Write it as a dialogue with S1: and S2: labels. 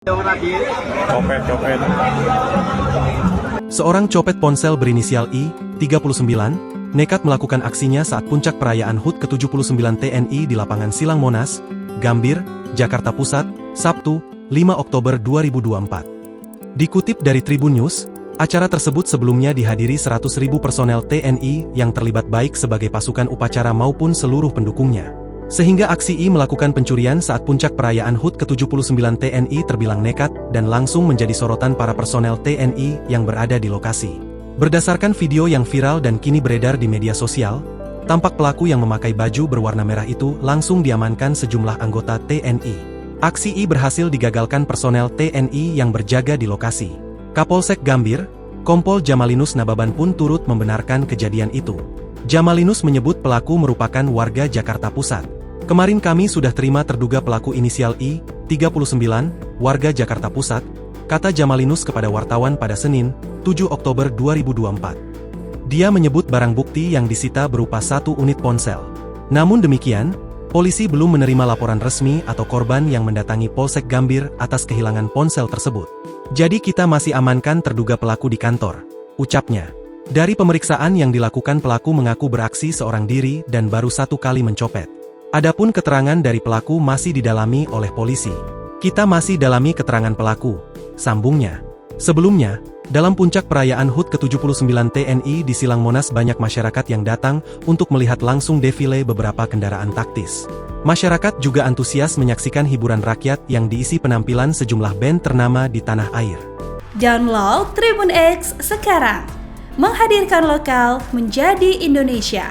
S1: Copet.
S2: Seorang copet ponsel berinisial I, 39, nekat melakukan aksinya saat puncak perayaan HUT ke-79 TNI di lapangan Silang Monas, Gambir, Jakarta Pusat, Sabtu, 5 Oktober 2024. Dikutip dari Tribun News, acara tersebut sebelumnya dihadiri 100.000 personel TNI yang terlibat baik sebagai pasukan upacara maupun seluruh pendukungnya. Sehingga aksi I melakukan pencurian saat puncak perayaan HUT ke-79 TNI terbilang nekat dan langsung menjadi sorotan para personel TNI yang berada di lokasi. Berdasarkan video yang viral dan kini beredar di media sosial, tampak pelaku yang memakai baju berwarna merah itu langsung diamankan sejumlah anggota TNI. Aksi I berhasil digagalkan personel TNI yang berjaga di lokasi. Kapolsek Gambir, Kompol Jamalinus Nababan pun turut membenarkan kejadian itu. Jamalinus menyebut pelaku merupakan warga Jakarta Pusat. Kemarin kami sudah terima terduga pelaku inisial I, 39, warga Jakarta Pusat, kata Jamalinus kepada wartawan pada Senin, 7 Oktober 2024. Dia menyebut barang bukti yang disita berupa 1 unit ponsel. Namun demikian, polisi belum menerima laporan resmi atau korban yang mendatangi Polsek Gambir atas kehilangan ponsel tersebut. Jadi kita masih amankan terduga pelaku di kantor, ucapnya. Dari pemeriksaan yang dilakukan pelaku mengaku beraksi seorang diri dan baru 1 kali mencopet. Adapun keterangan dari pelaku masih didalami oleh polisi. Kita masih dalami keterangan pelaku, sambungnya. Sebelumnya, dalam puncak perayaan HUT ke-79 TNI di Silang Monas banyak masyarakat yang datang untuk melihat langsung defile beberapa kendaraan taktis. Masyarakat juga antusias menyaksikan hiburan rakyat yang diisi penampilan sejumlah band ternama di tanah air.
S3: Download Tribun X sekarang, menghadirkan lokal menjadi Indonesia.